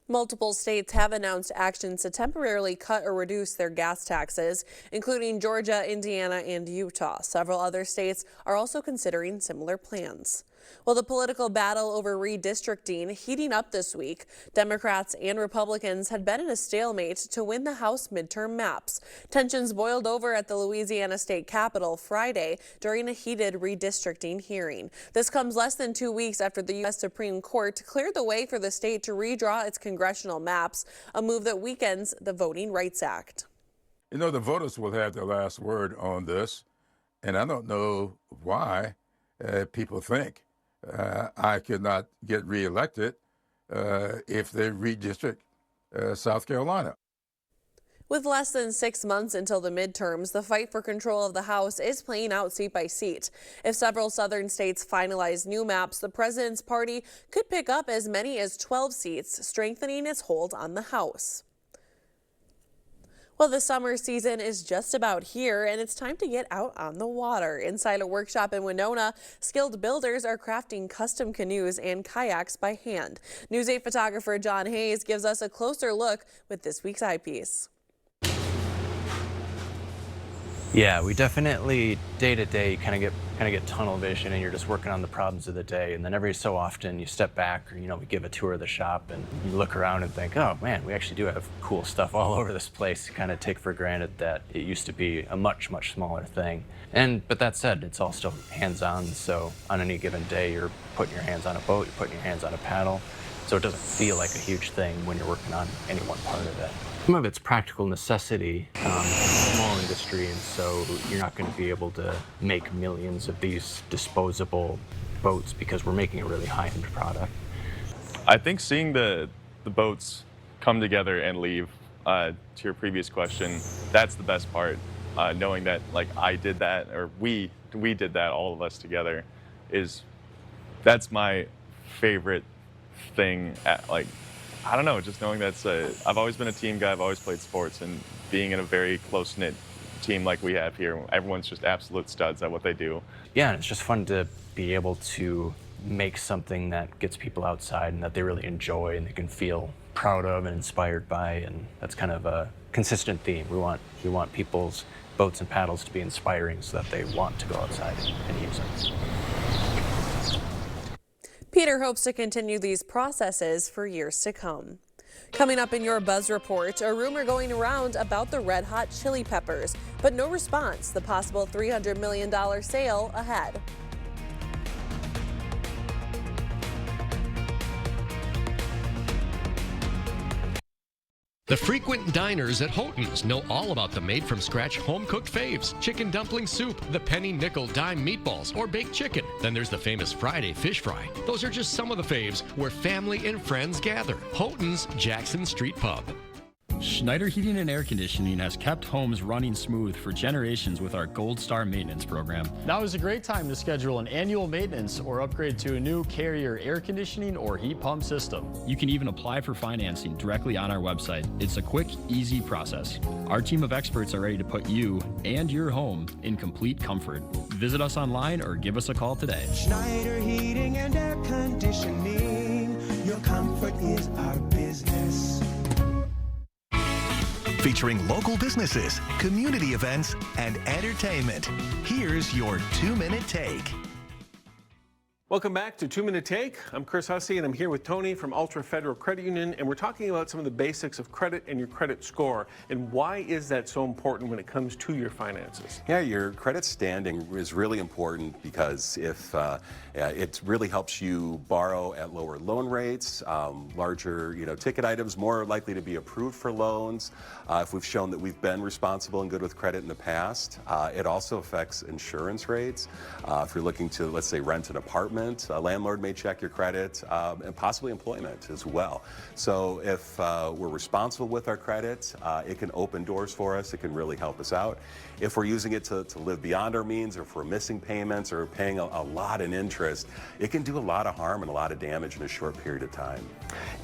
Multiple states have announced actions to temporarily cut or reduce their gas taxes, including Georgia, Indiana, and Utah. Several other states are also considering similar plans. Well, the political battle over redistricting heating up this week. Democrats and Republicans had been in a stalemate to win the House midterm maps. Tensions boiled over at the Louisiana State Capitol Friday during a heated redistricting hearing. This comes less than 2 weeks after the U.S. Supreme Court cleared the way for the state to redraw its congressional maps, a move that weakens the Voting Rights Act. You know, the voters will have the last word on this, and I don't know why people think I could not get reelected if they redistrict South Carolina. With less than 6 months until the midterms, the fight for control of the House is playing out seat by seat. If several southern states finalize new maps, the president's party could pick up as many as 12 seats, strengthening its hold on the House. Well, the summer season is just about here, and it's time to get out on the water. Inside a workshop in Winona, skilled builders are crafting custom canoes and kayaks by hand. News 8 photographer John Hayes gives us a closer look with this week's eyepiece. Yeah, we definitely day to day kind of get tunnel vision, and you're just working on the problems of the day. And then every so often you step back, or we give a tour of the shop, and you look around and think, oh man, we actually do have cool stuff all over this place. You kind of take for granted that it used to be a much smaller thing. But that said, it's all still hands-on. So on any given day, you're putting your hands on a boat, you're putting your hands on a paddle. So it doesn't feel like a huge thing when you're working on any one part of it. Some of it's practical necessity, small industry, and so you're not going to be able to make millions of these disposable boats because we're making a really high-end product. I think seeing the boats come together and leave, to your previous question, that's the best part. Knowing that I did that, or we did that, all of us together, that's my favorite thing. I don't know, just knowing I've always been a team guy, I've always played sports, and being in a very close-knit team like we have here, everyone's just absolute studs at what they do. Yeah, and it's just fun to be able to make something that gets people outside and that they really enjoy and they can feel proud of and inspired by, and that's kind of a consistent theme. We want people's boats and paddles to be inspiring so that they want to go outside and use them. Peter hopes to continue these processes for years to come. Coming up in your Buzz Report, a rumor going around about the Red Hot Chili Peppers, but no response. The possible $300 million sale ahead. The frequent diners at Houghton's know all about the made-from-scratch home-cooked faves. Chicken dumpling soup, the penny nickel dime meatballs, or baked chicken. Then there's the famous Friday fish fry. Those are just some of the faves where family and friends gather. Houghton's Jackson Street Pub. Schneider Heating and Air Conditioning has kept homes running smooth for generations with our Gold Star maintenance program. Now is a great time to schedule an annual maintenance or upgrade to a new Carrier air conditioning or heat pump system. You can even apply for financing directly on our website. It's a quick, easy process. Our team of experts are ready to put you and your home in complete comfort. Visit us online or give us a call today. Schneider Heating and Air Conditioning. Your comfort is our business. Featuring local businesses, community events, and entertainment. Here's your 2-Minute Take. Welcome back to 2-Minute Take. I'm Chris Hussey, and I'm here with Tony from Ultra Federal Credit Union, and we're talking about some of the basics of credit and your credit score, and why is that so important when it comes to your finances? Yeah, your credit standing is really important because if it really helps you borrow at lower loan rates, larger ticket items, more likely to be approved for loans. If we've shown that we've been responsible and good with credit in the past, it also affects insurance rates. If you're looking to, let's say, rent an apartment, a landlord may check your credit, and possibly employment as well. So if we're responsible with our credit, it can open doors for us. It can really help us out. If we're using it to live beyond our means, or if we're missing payments or paying a lot in interest, it can do a lot of harm and a lot of damage in a short period of time.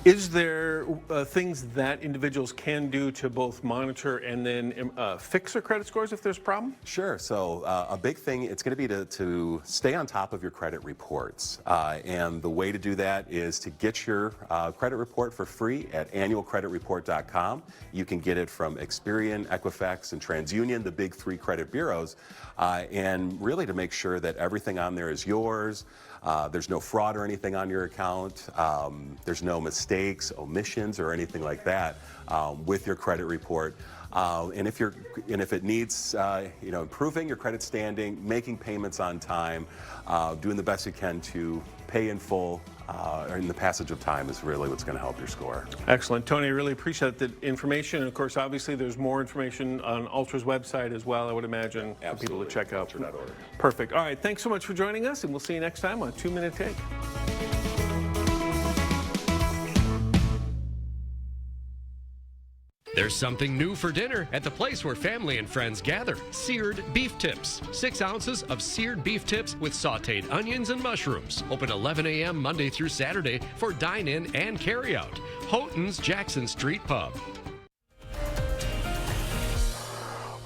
Is there things that individuals can do to both monitor and then fix their credit scores if there's a problem? Sure. So a big thing, it's going to be to stay on top of your credit reports. And the way to do that is to get your credit report for free at annualcreditreport.com. You can get it from Experian, Equifax, and TransUnion, the big 3 credit bureaus, and really to make sure that everything on there is yours. There's no fraud or anything on your account. There's no mistakes, omissions, or anything like that with your credit report. And if it needs improving your credit standing, making payments on time, doing the best you can to pay in full in the passage of time is really what's going to help your score. Excellent. Tony, I really appreciate the information. And of course, obviously, there's more information on Ultra's website as well, I would imagine, for people to check out. Ultra.org. Perfect. All right. Thanks so much for joining us, and we'll see you next time on 2-Minute Take. There's something new for dinner at the place where family and friends gather. Seared beef tips. 6 ounces of seared beef tips with sauteed onions and mushrooms. Open 11 a.m. Monday through Saturday for dine-in and carry-out. Houghton's Jackson Street Pub.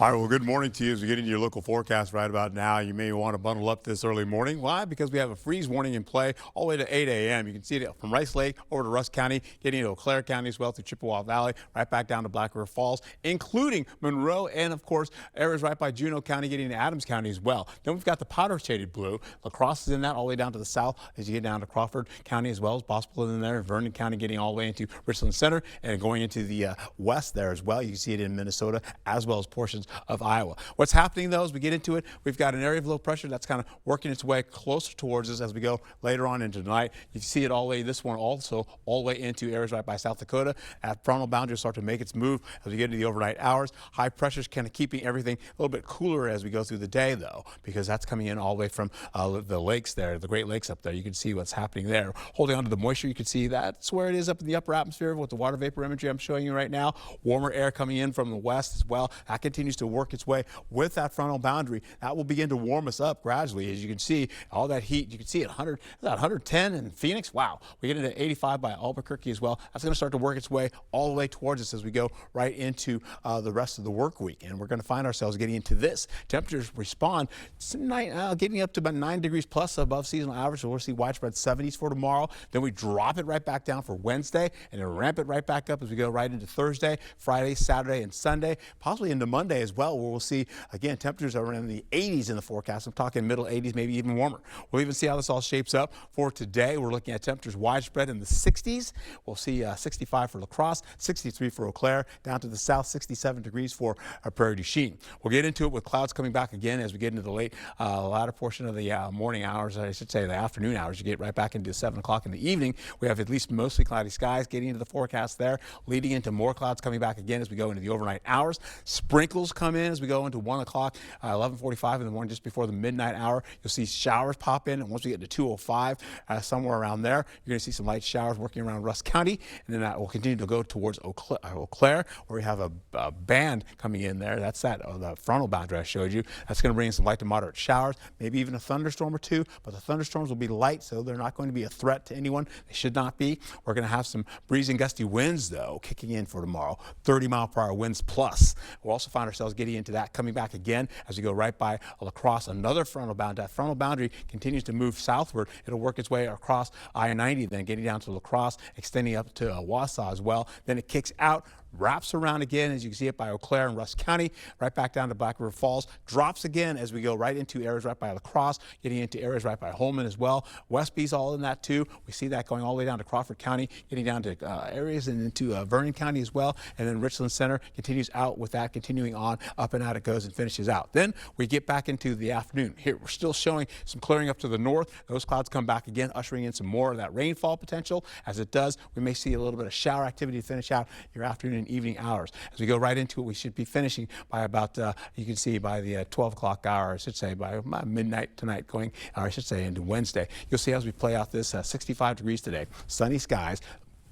All right, well, good morning to you as we get into your local forecast right about now. You may want to bundle up this early morning. Why? Because we have a freeze warning in play all the way to 8 a.m. You can see it from Rice Lake over to Rusk County, getting into Eau Claire County as well through Chippewa Valley, right back down to Black River Falls, including Monroe and, of course, areas right by Juneau County, getting into Adams County as well. Then we've got the powder shaded blue. La Crosse is in that all the way down to the south as you get down to Crawford County as well as Boswell in there. Vernon County getting all the way into Richland Center and going into the west there as well. You can see it in Minnesota as well as portions of Iowa. What's happening, though, as we get into it, we've got an area of low pressure that's kind of working its way closer towards us as we go later on into tonight. You see it all the way, this one also, all the way into areas right by South Dakota. At frontal boundary will start to make its move as we get into the overnight hours. High pressures kind of keeping everything a little bit cooler as we go through the day, though, because that's coming in all the way from the lakes there, the Great Lakes up there. You can see what's happening there. Holding on to the moisture, you can see that's where it is up in the upper atmosphere with the water vapor imagery I'm showing you right now. Warmer air coming in from the west as well. That continues to work its way with that frontal boundary. That will begin to warm us up gradually. As you can see, all that heat, you can see it 110 in Phoenix. Wow. We get into 85 by Albuquerque as well. That's going to start to work its way all the way towards us as we go right into the rest of the work week. And we're going to find ourselves getting into this. Temperatures respond tonight, getting up to about 9 degrees plus above seasonal average. So we'll see widespread 70s for tomorrow. Then we drop it right back down for Wednesday and then ramp it right back up as we go right into Thursday, Friday, Saturday, and Sunday, possibly into Monday as well, where we'll see, again, temperatures are in the 80s in the forecast. I'm talking middle 80s, maybe even warmer. We'll even see how this all shapes up for today. We're looking at temperatures widespread in the 60s. We'll see 65 for La Crosse, 63 for Eau Claire, down to the south, 67 degrees for Prairie du Chien. We'll get into it with clouds coming back again as we get into the latter portion of the morning hours, I should say the afternoon hours. You get right back into 7 o'clock in the evening. We have at least mostly cloudy skies getting into the forecast there, leading into more clouds coming back again as we go into the overnight hours. Sprinkles those come in as we go into 1 o'clock, 11:45 in the morning, just before the midnight hour. You'll see showers pop in, and once we get to 2:05, somewhere around there, you're going to see some light showers working around Rusk County, and then that will continue to go towards Eau Claire, where we have a band coming in there. That's the frontal boundary I showed you. That's going to bring in some light to moderate showers, maybe even a thunderstorm or two, but the thunderstorms will be light, so they're not going to be a threat to anyone. They should not be. We're going to have some breezy and gusty winds, though, kicking in for tomorrow, 30-mile-per-hour winds plus. We'll also find ourselves getting into that, coming back again as we go right by La Crosse, another frontal boundary. That frontal boundary continues to move southward. It'll work its way across I-90, then getting down to La Crosse, extending up to Wausau as well. Then it kicks out, wraps around again, as you can see it by Eau Claire and Rusk County, right back down to Black River Falls, drops again as we go right into areas right by La Crosse, getting into areas right by Holman as well. Westby's all in that too. We see that going all the way down to Crawford County, getting down to areas and into Vernon County as well. And then Richland Center continues out with that, continuing on, up and out it goes and finishes out. Then we get back into the afternoon. Here, we're still showing some clearing up to the north. Those clouds come back again, ushering in some more of that rainfall potential. As it does, we may see a little bit of shower activity to finish out your afternoon and evening hours. As we go right into it, we should be finishing by about, you can see by the 12 o'clock hour, I should say, by midnight tonight going, or I should say, into Wednesday. You'll see as we play out this 65 degrees today, sunny skies,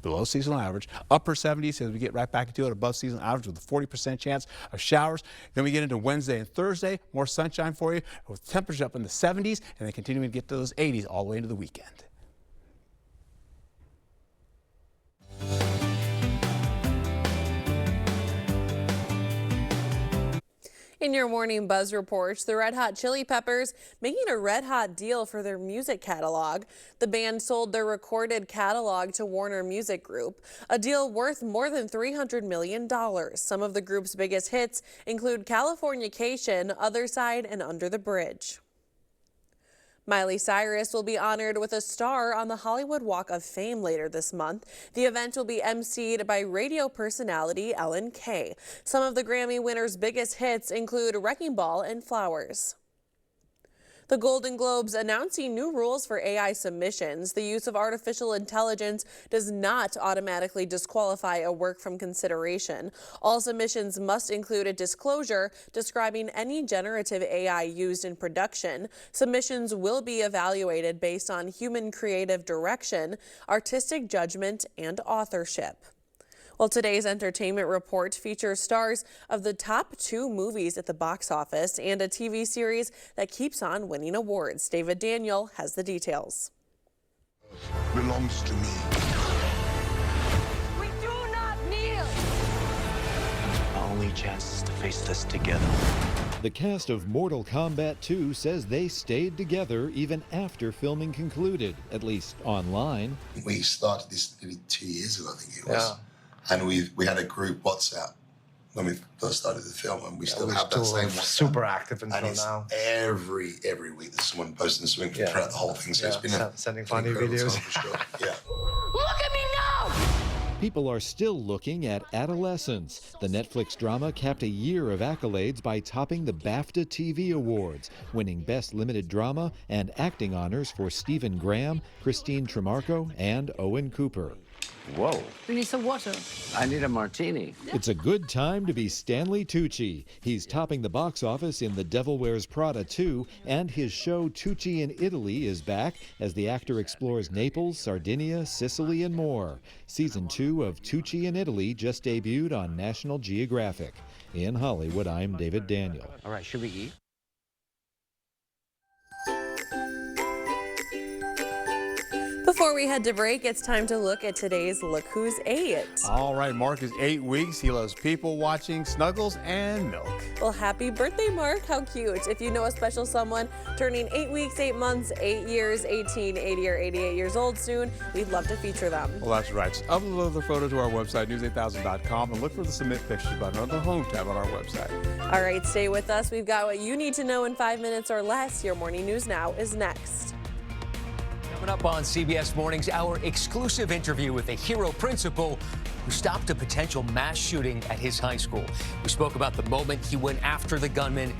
below seasonal average, upper 70s as we get right back into it, above seasonal average with a 40% chance of showers. Then we get into Wednesday and Thursday, more sunshine for you with temperatures up in the 70s and then continuing to get to those 80s all the way into the weekend. In your Morning Buzz reports, the Red Hot Chili Peppers making a red hot deal for their music catalog. The band sold their recorded catalog to Warner Music Group, a deal worth more than $300 million. Some of the group's biggest hits include Californication, Other Side, and Under the Bridge. Miley Cyrus will be honored with a star on the Hollywood Walk of Fame later this month. The event will be emceed by radio personality Ellen Kay. Some of the Grammy winner's biggest hits include Wrecking Ball and Flowers. The Golden Globes announcing new rules for AI submissions. The use of artificial intelligence does not automatically disqualify a work from consideration. All submissions must include a disclosure describing any generative AI used in production. Submissions will be evaluated based on human creative direction, artistic judgment, and authorship. Well, today's entertainment report features stars of the top 2 movies at the box office and a TV series that keeps on winning awards. David Daniel has the details. Belongs to me. We do not kneel. Our only chance is to face this together. The cast of Mortal Kombat 2 says they stayed together even after filming concluded, at least online. We started this maybe 2 years ago, I think it was. Yeah. And we had a group WhatsApp when we first started the film, and we still have that same WhatsApp. Super active until and now. Every week there's someone posting something throughout the whole thing. So it's been sending funny videos. Sure. Yeah. Look at me now! People are still looking at Adolescence. The Netflix drama capped a year of accolades by topping the BAFTA TV Awards, winning Best Limited Drama and acting honors for Stephen Graham, Christine Tremarco, and Owen Cooper. Whoa. We need some water. I need a martini. It's a good time to be Stanley Tucci. He's topping the box office in The Devil Wears Prada 2, and his show Tucci in Italy is back as the actor explores Naples, Sardinia, Sicily, and more. Season 2 of Tucci in Italy just debuted on National Geographic. In Hollywood, I'm David Daniel. All right, should we eat? Before we head to break, it's time to look at today's Look Who's 8. All right, Mark is 8 weeks. He loves people watching, snuggles, and milk. Well, happy birthday, Mark. How cute. If you know a special someone turning 8 weeks, 8 months, 8 years, 18, 80, or 88 years old soon, we'd love to feature them. Well, that's right. Just upload the photo to our website, news8000.com, and look for the Submit Pictures button on the Home tab on our website. All right, stay with us. We've got what you need to know in 5 minutes or less. Your Morning News Now is next. Coming up on CBS Mornings, our exclusive interview with a hero principal who stopped a potential mass shooting at his high school. We spoke about the moment he went after the gunman,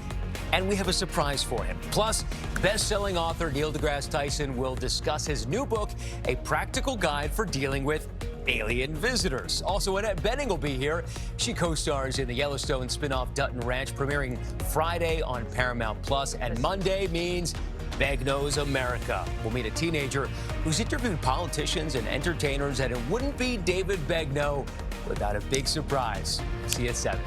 and we have a surprise for him. Plus, best-selling author Neil deGrasse Tyson will discuss his new book, A Practical Guide for Dealing with alien visitors. Also, Annette Bening will be here. She co-stars in the Yellowstone spinoff Dutton Ranch, premiering Friday on Paramount Plus, and Monday means Meg Knows America. We'll meet a teenager who's interviewed politicians and entertainers, and it wouldn't be David Begnaud without a big surprise. See you at 7.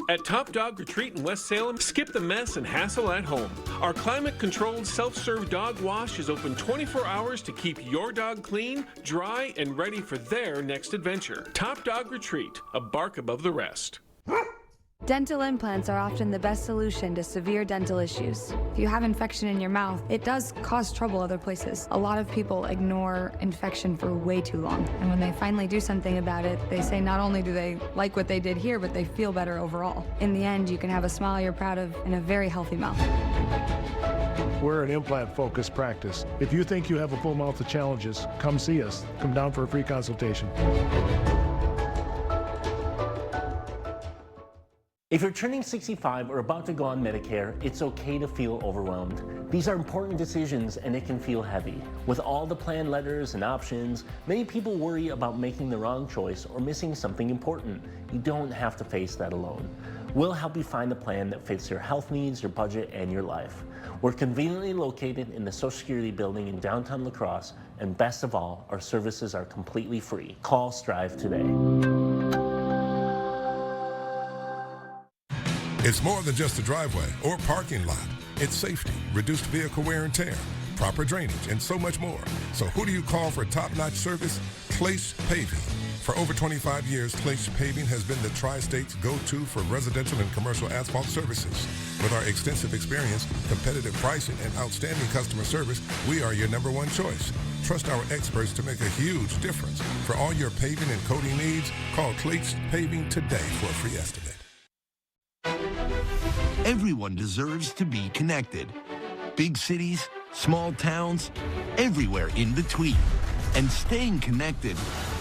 At Top Dog Retreat in West Salem, skip the mess and hassle at home. Our climate-controlled self-serve dog wash is open 24 hours to keep your dog clean, dry, and ready for their next adventure. Top Dog Retreat, a bark above the rest. Dental implants are often the best solution to severe dental issues. If you have infection in your mouth, it does cause trouble other places. A lot of people ignore infection for way too long. And when they finally do something about it, they say not only do they like what they did here, but they feel better overall. In the end, you can have a smile you're proud of and a very healthy mouth. We're an implant-focused practice. If you think you have a full mouth of challenges, come see us. Come down for a free consultation. If you're turning 65 or about to go on Medicare, it's okay to feel overwhelmed. These are important decisions and it can feel heavy. With all the plan letters and options, many people worry about making the wrong choice or missing something important. You don't have to face that alone. We'll help you find a plan that fits your health needs, your budget, and your life. We're conveniently located in the Social Security building in downtown La Crosse, and best of all, our services are completely free. Call Strive today. It's more than just a driveway or parking lot. It's safety, reduced vehicle wear and tear, proper drainage, and so much more. So who do you call for top-notch service? Clace Paving. For over 25 years, Clace Paving has been the Tri-State's go-to for residential and commercial asphalt services. With our extensive experience, competitive pricing, and outstanding customer service, we are your #1 choice. Trust our experts to make a huge difference. For all your paving and coating needs, call Clace Paving today for a free estimate. Everyone deserves to be connected. Big cities, small towns, everywhere in between. And staying connected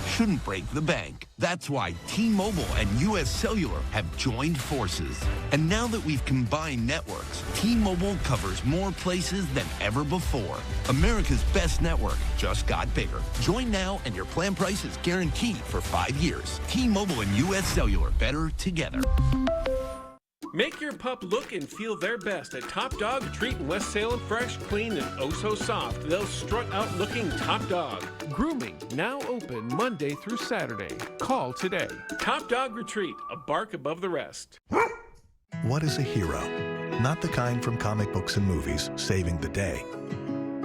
shouldn't break the bank. That's why T-Mobile and US Cellular have joined forces. And now that we've combined networks, T-Mobile covers more places than ever before. America's best network just got bigger. Join now and your plan price is guaranteed for 5 years. T-Mobile and US Cellular, better together. Make your pup look and feel their best at Top Dog Retreat in West Salem. Fresh, clean, and oh so soft. They'll strut out looking top dog. Grooming now open Monday through Saturday. Call today. Top Dog Retreat, a bark above the rest. What is a hero? Not the kind from comic books and movies, saving the day.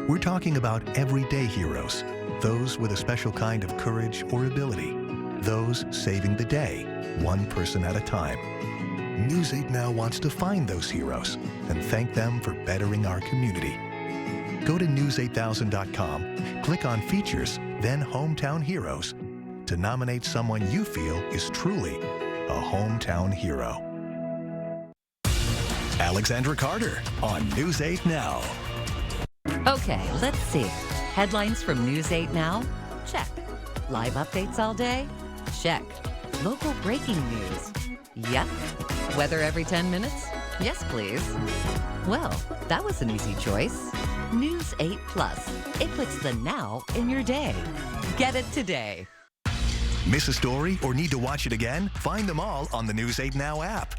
We're talking about everyday heroes. Those with a special kind of courage or ability. Those saving the day, one person at a time. News 8 Now wants to find those heroes and thank them for bettering our community. Go to news8000.com, click on Features, then Hometown Heroes to nominate someone you feel is truly a hometown hero. Alexandra Carter on News 8 Now. Okay, let's see. Headlines from News 8 Now? Check. Live updates all day? Check. Local breaking news? Yep. Weather every 10 minutes? Yes, please. Well, that was an easy choice. News 8 Plus. It puts the now in your day. Get it today. Miss a story or need to watch it again? Find them all on the News 8 Now app.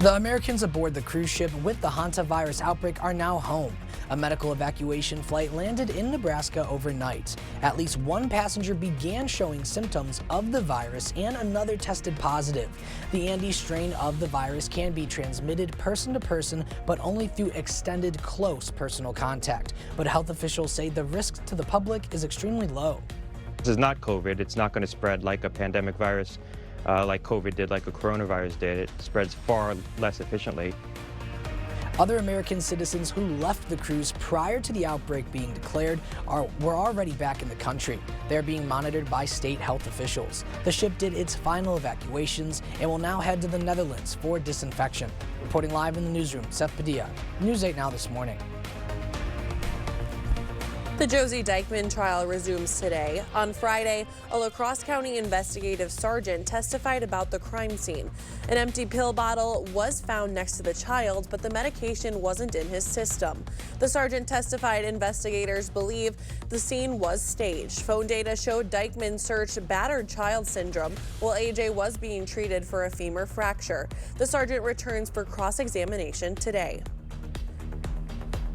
The Americans aboard the cruise ship with the hantavirus outbreak are now home. A medical evacuation flight landed in Nebraska overnight. At least one passenger began showing symptoms of the virus and another tested positive. The Andes strain of the virus can be transmitted person to person, but only through extended close personal contact. But health officials say the risk to the public is extremely low. This is not COVID. It's not going to spread like a pandemic virus, like COVID did, like a coronavirus did. It spreads far less efficiently. Other American citizens who left the cruise prior to the outbreak being declared were already back in the country. They're being monitored by state health officials. The ship did its final evacuations and will now head to the Netherlands for disinfection. Reporting live in the newsroom, Seth Padilla, News 8 Now this morning. The Josie Dykeman trial resumes today. On Friday, a La Crosse County investigative sergeant testified about the crime scene. An empty pill bottle was found next to the child, but the medication wasn't in his system. The sergeant testified investigators believe the scene was staged. Phone data showed Dykeman searched battered child syndrome while AJ was being treated for a femur fracture. The sergeant returns for cross-examination today.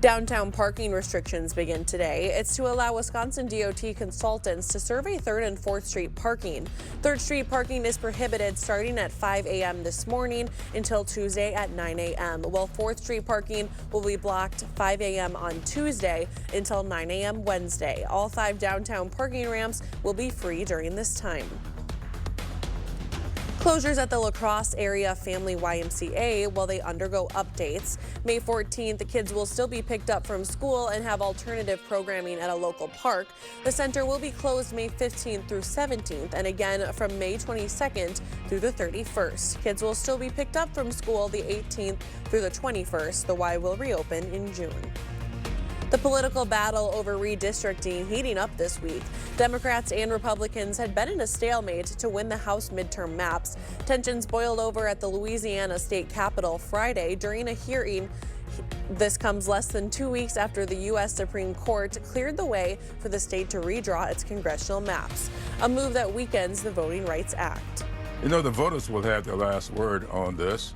Downtown parking restrictions begin today. It's to allow Wisconsin DOT consultants to survey 3rd and 4th Street parking. 3rd Street parking is prohibited starting at 5 a.m. this morning until Tuesday at 9 a.m., while 4th Street parking will be blocked 5 a.m. on Tuesday until 9 a.m. Wednesday. All 5 downtown parking ramps will be free during this time. Closures at the La Crosse area Family YMCA while they undergo updates. May 14th, the kids will still be picked up from school and have alternative programming at a local park. The center will be closed May 15th through 17th and again from May 22nd through the 31st. Kids will still be picked up from school the 18th through the 21st. The Y will reopen in June. The political battle over redistricting heating up this week. Democrats and Republicans had been in a stalemate to win the House midterm maps. Tensions boiled over at the Louisiana state capitol Friday during a hearing. This comes less than 2 weeks after the U.S. Supreme Court cleared the way for the state to redraw its congressional maps, a move that weakens the Voting Rights Act. You know, the voters will have the last word on this,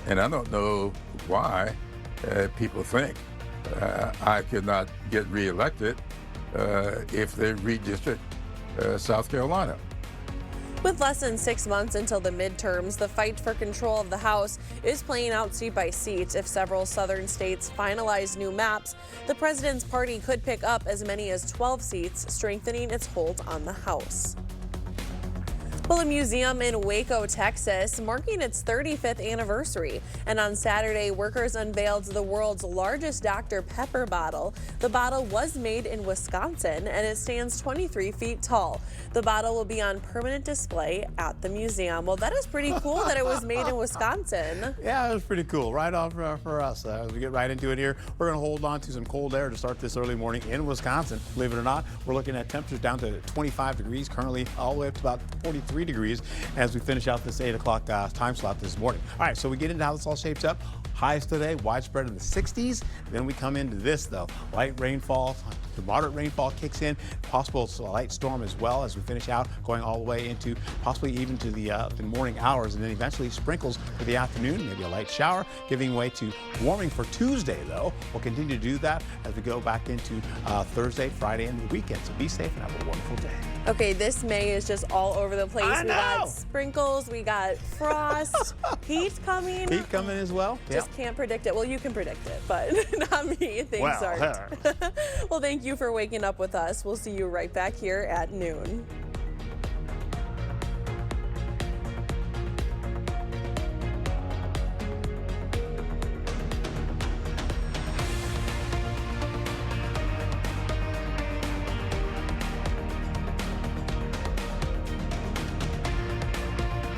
and I don't know why people think I could not get reelected if they redistrict South Carolina. With less than 6 months until the midterms, the fight for control of the House is playing out seat by seat. If several southern states finalize new maps, the president's party could pick up as many as 12 seats, strengthening its hold on the House. Well, a museum in Waco, Texas, marking its 35th anniversary. And on Saturday, workers unveiled the world's largest Dr. Pepper bottle. The bottle was made in Wisconsin, and it stands 23 feet tall. The bottle will be on permanent display at the museum. Well, that is pretty cool that it was made in Wisconsin. Yeah, it was pretty cool. Right on for us. As we get right into it here, we're going to hold on to some cold air to start this early morning in Wisconsin. Believe it or not, we're looking at temperatures down to 25 degrees, currently all the way up to about 43 degrees as we finish out this 8 o'clock time slot this morning. All right, so we get into how this all shapes up. Highs today, widespread in the 60s. Then we come into this, though. Light rainfall to moderate rainfall kicks in. Possible light storm as well as we finish out, going all the way into possibly even to the morning hours, and then eventually sprinkles for the afternoon, maybe a light shower, giving way to warming for Tuesday, though. We'll continue to do that as we go back into Thursday, Friday, and the weekend. So be safe and have a wonderful day. Okay, this May is just all over the place. I We know. got sprinkles, we got frost, heat coming. Heat coming as well. Just can't predict it. Well, you can predict it, but not me. Things Well, aren't. Well, thank you for waking up with us. We'll see you right back here at noon.